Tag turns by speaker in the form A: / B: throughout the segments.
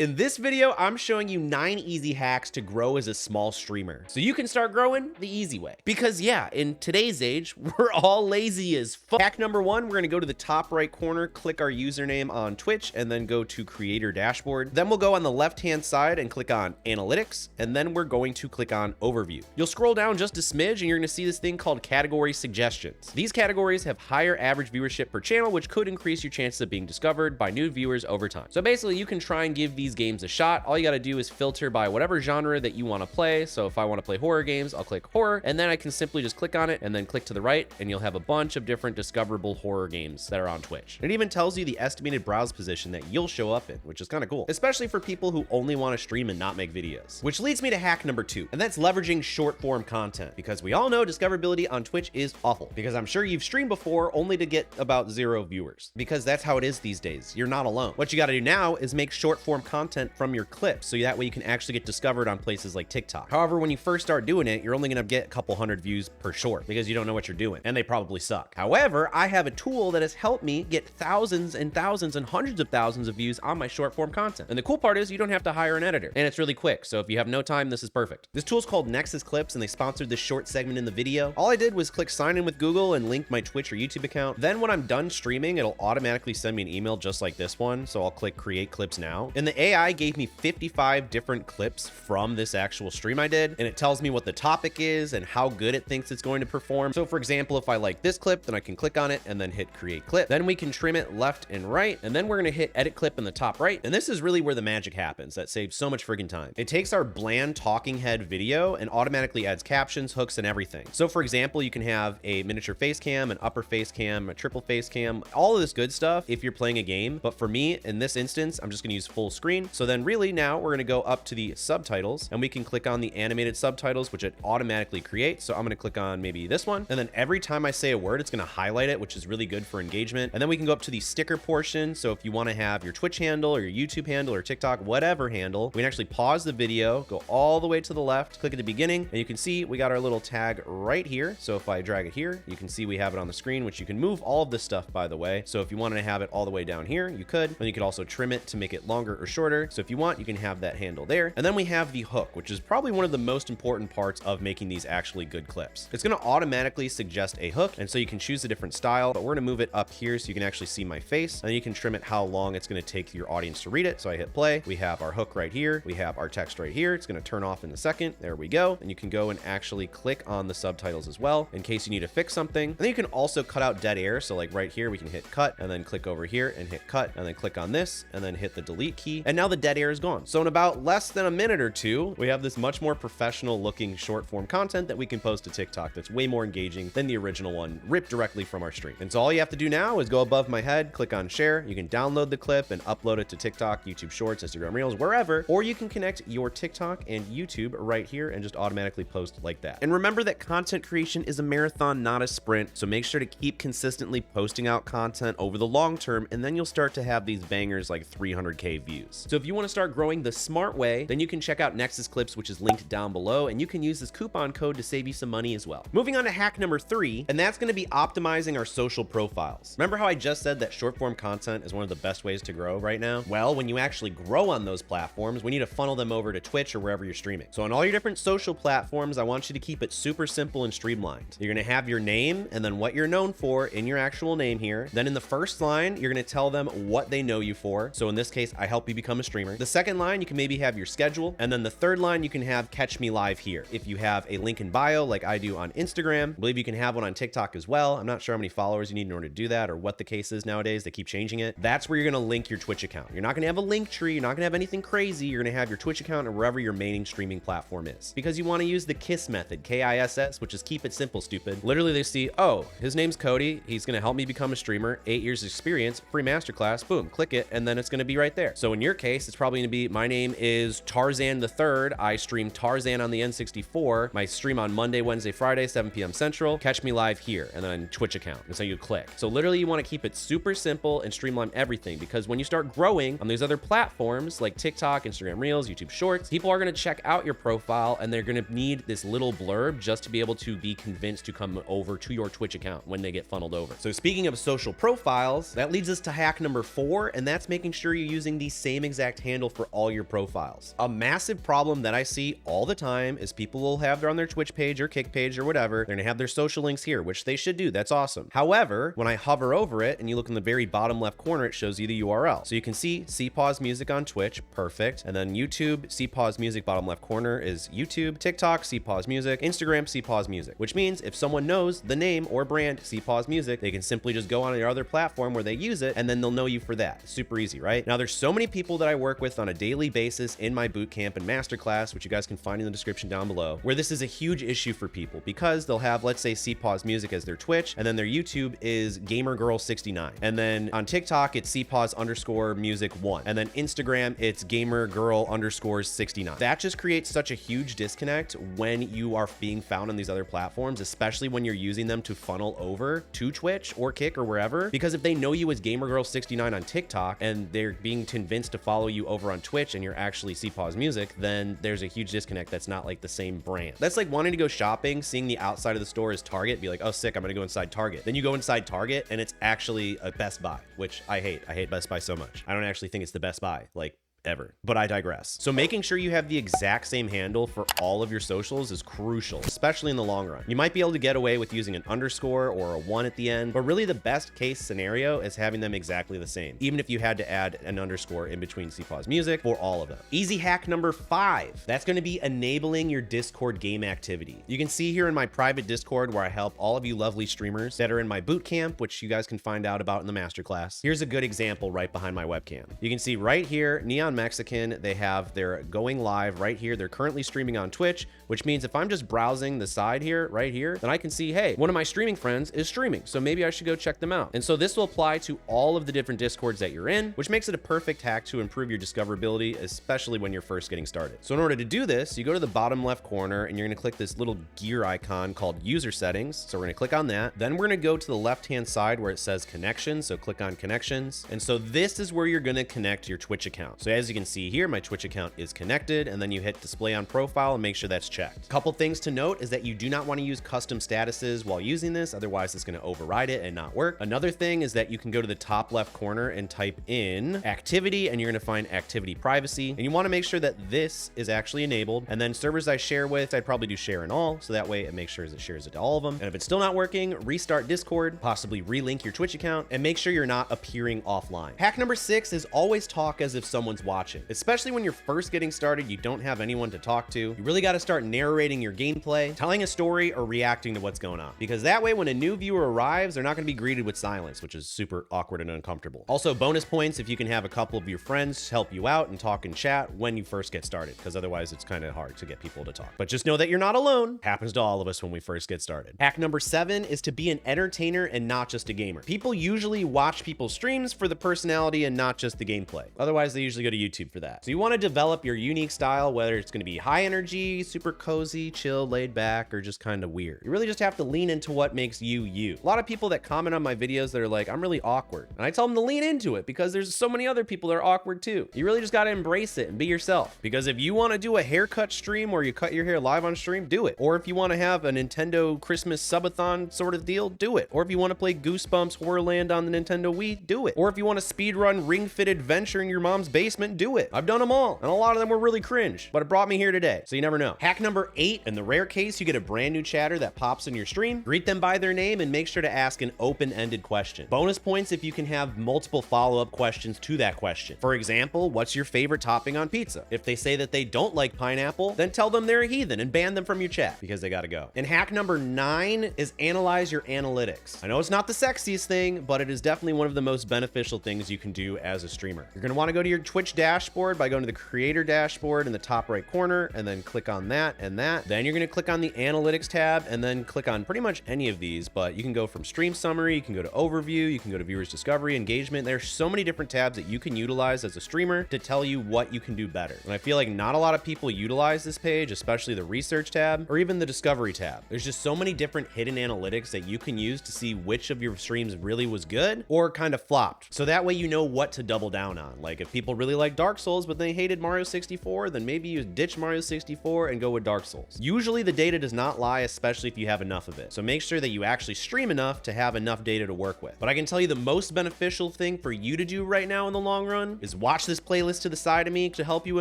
A: In this video, I'm showing you 9 easy hacks to grow as a small streamer, so you can start growing the easy way. Because yeah, in today's age, we're all lazy as fuck. Hack number 1, we're gonna go to the top right corner, click our username on Twitch, and then go to Creator Dashboard. Then we'll go on the left-hand side and click on Analytics, and then we're going to click on Overview. You'll scroll down just a smidge, and you're gonna see this thing called Category Suggestions. These categories have higher average viewership per channel, which could increase your chances of being discovered by new viewers over time. So basically, you can try and give these games a shot. All you got to do is filter by whatever genre that you want to play. So if I want to play horror games, I'll click horror, and then I can simply just click on it and then click to the right, and you'll have a bunch of different discoverable horror games that are on Twitch. It even tells you the estimated browse position that you'll show up in, which is kind of cool, especially for people who only want to stream and not make videos. Which leads me to hack number 2, and that's leveraging short form content, because we all know discoverability on Twitch is awful, because I'm sure you've streamed before only to get about 0 viewers, because that's how it is these days. You're not alone. What you got to do now is make short form content from your clips, so that way you can actually get discovered on places like TikTok. However, when you first start doing it, you're only gonna get a couple hundred views per short because you don't know what you're doing, and they probably suck. However, I have a tool that has helped me get thousands and thousands and hundreds of thousands of views on my short form content. And the cool part is you don't have to hire an editor, and it's really quick. So if you have no time, this is perfect. This tool is called Nexus Clips, and they sponsored this short segment in the video. All I did was click sign in with Google and link my Twitch or YouTube account. Then when I'm done streaming, it'll automatically send me an email just like this one. So I'll click create clips now, and the AI gave me 55 different clips from this actual stream I did, and it tells me what the topic is and how good it thinks it's going to perform. So for example, if I like this clip, then I can click on it and then hit create clip. Then we can trim it left and right, and then we're gonna hit edit clip in the top right. And this is really where the magic happens. That saves so much friggin' time. It takes our bland talking head video and automatically adds captions, hooks, and everything. So for example, you can have a miniature face cam, an upper face cam, a triple face cam, all of this good stuff if you're playing a game. But for me, in this instance, I'm just gonna use full screen. So then really now we're gonna go up to the subtitles, and we can click on the animated subtitles, which it automatically creates. So I'm gonna click on maybe this one, and then every time I say a word, it's gonna highlight it, which is really good for engagement. And then we can go up to the sticker portion. So if you wanna have your Twitch handle or your YouTube handle or TikTok, whatever handle, we can actually pause the video, go all the way to the left, click at the beginning, and you can see we got our little tag right here. So if I drag it here, you can see we have it on the screen, which you can move all of this stuff, by the way. So if you wanted to have it all the way down here, you could, and you could also trim it to make it longer or shorter. So if you want, you can have that handle there. And then we have the hook, which is probably one of the most important parts of making these actually good clips. It's going to automatically suggest a hook, and so you can choose a different style, but we're going to move it up here so you can actually see my face, and you can trim it how long it's going to take your audience to read it. So I hit play, we have our hook right here, we have our text right here. It's going to turn off in a second. There we go. And you can go and actually click on the subtitles as well in case you need to fix something. And then you can also cut out dead air. So like right here, we can hit cut and then click over here and hit cut, and then click on this and then hit the delete key. And now the dead air is gone. So in about less than a minute or two, we have this much more professional looking short form content that we can post to TikTok that's way more engaging than the original one ripped directly from our stream. And so all you have to do now is go above my head, click on share. You can download the clip and upload it to TikTok, YouTube Shorts, Instagram Reels, wherever, or you can connect your TikTok and YouTube right here and just automatically post like that. And remember that content creation is a marathon, not a sprint. So make sure to keep consistently posting out content over the long term, and then you'll start to have these bangers like 300K views. So if you want to start growing the smart way, then you can check out Nexus Clips, which is linked down below, and you can use this coupon code to save you some money as well. Moving on to hack number 3, and that's going to be optimizing our social profiles. Remember how I just said that short form content is one of the best ways to grow right now? Well, when you actually grow on those platforms, we need to funnel them over to Twitch or wherever you're streaming. So on all your different social platforms, I want you to keep it super simple and streamlined. You're going to have your name and then what you're known for in your actual name here. Then in the first line, you're going to tell them what they know you for. So in this case, I help you become a streamer. The second line, you can maybe have your schedule. And then the third line, you can have catch me live here. If you have a link in bio, like I do on Instagram, I believe you can have one on TikTok as well. I'm not sure how many followers you need in order to do that or what the case is nowadays. They keep changing it. That's where you're going to link your Twitch account. You're not going to have a link tree. You're not going to have anything crazy. You're going to have your Twitch account or wherever your main streaming platform is, because you want to use the KISS method, KISS, which is keep it simple, stupid. Literally they see, oh, his name's Cody. He's going to help me become a streamer, 8 years experience, free masterclass, boom, click it. And then it's going to be right there. So in your case, it's probably going to be, my name is Tarzan the Third. I stream Tarzan on the N64. My stream on Monday, Wednesday, Friday, 7 p.m. Central. Catch me live here, and then Twitch account. And so you click. So literally you want to keep it super simple and streamline everything, because when you start growing on these other platforms like TikTok, Instagram Reels, YouTube Shorts, people are going to check out your profile and they're going to need this little blurb just to be able to be convinced to come over to your Twitch account when they get funneled over. So speaking of social profiles, that leads us to hack number 4, and that's making sure you're using the same exact handle for all your profiles. A massive problem that I see all the time is people will have on their Twitch page or Kick page or whatever, they're gonna have their social links here, which they should do, that's awesome. However, when I hover over it and you look in the very bottom left corner, it shows you the URL. So you can see CPAWS Music on Twitch, perfect. And then YouTube, CPAWS Music, bottom left corner is YouTube, TikTok, CPAWS Music, Instagram, CPAWS Music, which means if someone knows the name or brand CPAWS Music, they can simply just go on their other platform where they use it, and then they'll know you for that. Super easy, right? Now, there's so many people that I work with on a daily basis in my bootcamp and masterclass, which you guys can find in the description down below, where this is a huge issue for people because they'll have, let's say, CPAWS Music as their Twitch, and then their YouTube is GamerGirl69. And then on TikTok, it's CPAWS_music1. And then Instagram, it's GamerGirl_69. That just creates such a huge disconnect when you are being found on these other platforms, especially when you're using them to funnel over to Twitch or Kick or wherever. Because if they know you as GamerGirl69 on TikTok and they're being convinced to follow you over on Twitch and you're actually CPAWS Music, then there's a huge disconnect. That's not like the same brand. That's like wanting to go shopping, seeing the outside of the store is Target, be like, oh sick, I'm gonna go inside Target. Then you go inside Target and it's actually a Best Buy, which I hate. I hate Best Buy so much. I don't actually think it's the Best Buy, like, ever, but I digress. So making sure you have the exact same handle for all of your socials is crucial, especially in the long run. You might be able to get away with using an underscore or a 1 at the end, but really the best case scenario is having them exactly the same, even if you had to add an underscore in between CPAWS Music for all of them. Easy hack number 5, that's going to be enabling your Discord game activity. You can see here in my private Discord where I help all of you lovely streamers that are in my boot camp, which you guys can find out about in the masterclass. Here's a good example right behind my webcam. You can see right here, Neon Mexican, they have their going live right here. They're currently streaming on Twitch, which means if I'm just browsing the side here, right here, then I can see, hey, one of my streaming friends is streaming, so maybe I should go check them out. And so this will apply to all of the different Discords that you're in, which makes it a perfect hack to improve your discoverability, especially when you're first getting started. So in order to do this, you go to the bottom left corner and you're gonna click this little gear icon called user settings. So we're gonna click on that. Then we're gonna go to the left-hand side where it says connections. So click on connections. And so this is where you're gonna connect your Twitch account. So as you can see here, my Twitch account is connected, and then you hit display on profile and make sure that's checked. Couple things to note is that you do not want to use custom statuses while using this, otherwise it's going to override it and not work. Another thing is that you can go to the top left corner and type in activity, and you're going to find activity privacy, and you want to make sure that this is actually enabled. And then servers I share with, I'd probably do share in all, so that way it makes sure it shares it to all of them. And if it's still not working, restart Discord, possibly relink your Twitch account, and make sure you're not appearing offline. Hack number 6 is always talk as if someone's watching. Especially when you're first getting started, you don't have anyone to talk to. You really got to start narrating your gameplay, telling a story, or reacting to what's going on. Because that way, when a new viewer arrives, they're not going to be greeted with silence, which is super awkward and uncomfortable. Also, bonus points if you can have a couple of your friends help you out and talk in chat when you first get started, because otherwise it's kind of hard to get people to talk. But just know that you're not alone. Happens to all of us when we first get started. Hack number 7 is to be an entertainer and not just a gamer. People usually watch people's streams for the personality and not just the gameplay. Otherwise, they usually go to YouTube for that. So you want to develop your unique style, whether it's going to be high energy, super cozy, chill, laid back, or just kind of weird. You really just have to lean into what makes you you. A lot of people that comment on my videos that are like, I'm really awkward. And I tell them to lean into it because there's so many other people that are awkward too. You really just got to embrace it and be yourself. Because if you want to do a haircut stream where you cut your hair live on stream, do it. Or if you want to have a Nintendo Christmas subathon sort of deal, do it. Or if you want to play Goosebumps Horrorland on the Nintendo Wii, do it. Or if you want to speedrun Ring Fit Adventure in your mom's basement, do it. I've done them all, and a lot of them were really cringe, but it brought me here today, so you never know. Hack number 8, in the rare case you get a brand new chatter that pops in your stream, greet them by their name and make sure to ask an open-ended question. Bonus points if you can have multiple follow-up questions to that question. For example, what's your favorite topping on pizza? If they say that they don't like pineapple, then tell them they're a heathen and ban them from your chat because they gotta go. And hack number 9 is analyze your analytics. I know it's not the sexiest thing, but it is definitely one of the most beneficial things you can do as a streamer. You're gonna wanna go to your Twitch dashboard by going to the creator dashboard in the top right corner and then click on that and that. Then you're gonna click on the analytics tab and then click on pretty much any of these, but you can go from stream summary, you can go to overview, you can go to viewers discovery, engagement. There's so many different tabs that you can utilize as a streamer to tell you what you can do better. And I feel like not a lot of people utilize this page, especially the research tab or even the discovery tab. There's just so many different hidden analytics that you can use to see which of your streams really was good or kind of flopped. So that way you know what to double down on. Like if people really like like Dark Souls, but they hated Mario 64, then maybe you ditch Mario 64 and go with Dark Souls. Usually the data does not lie, especially if you have enough of it. So make sure that you actually stream enough to have enough data to work with. But I can tell you the most beneficial thing for you to do right now in the long run is watch this playlist to the side of me to help you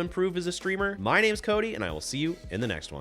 A: improve as a streamer. My name's Cody, and I will see you in the next one.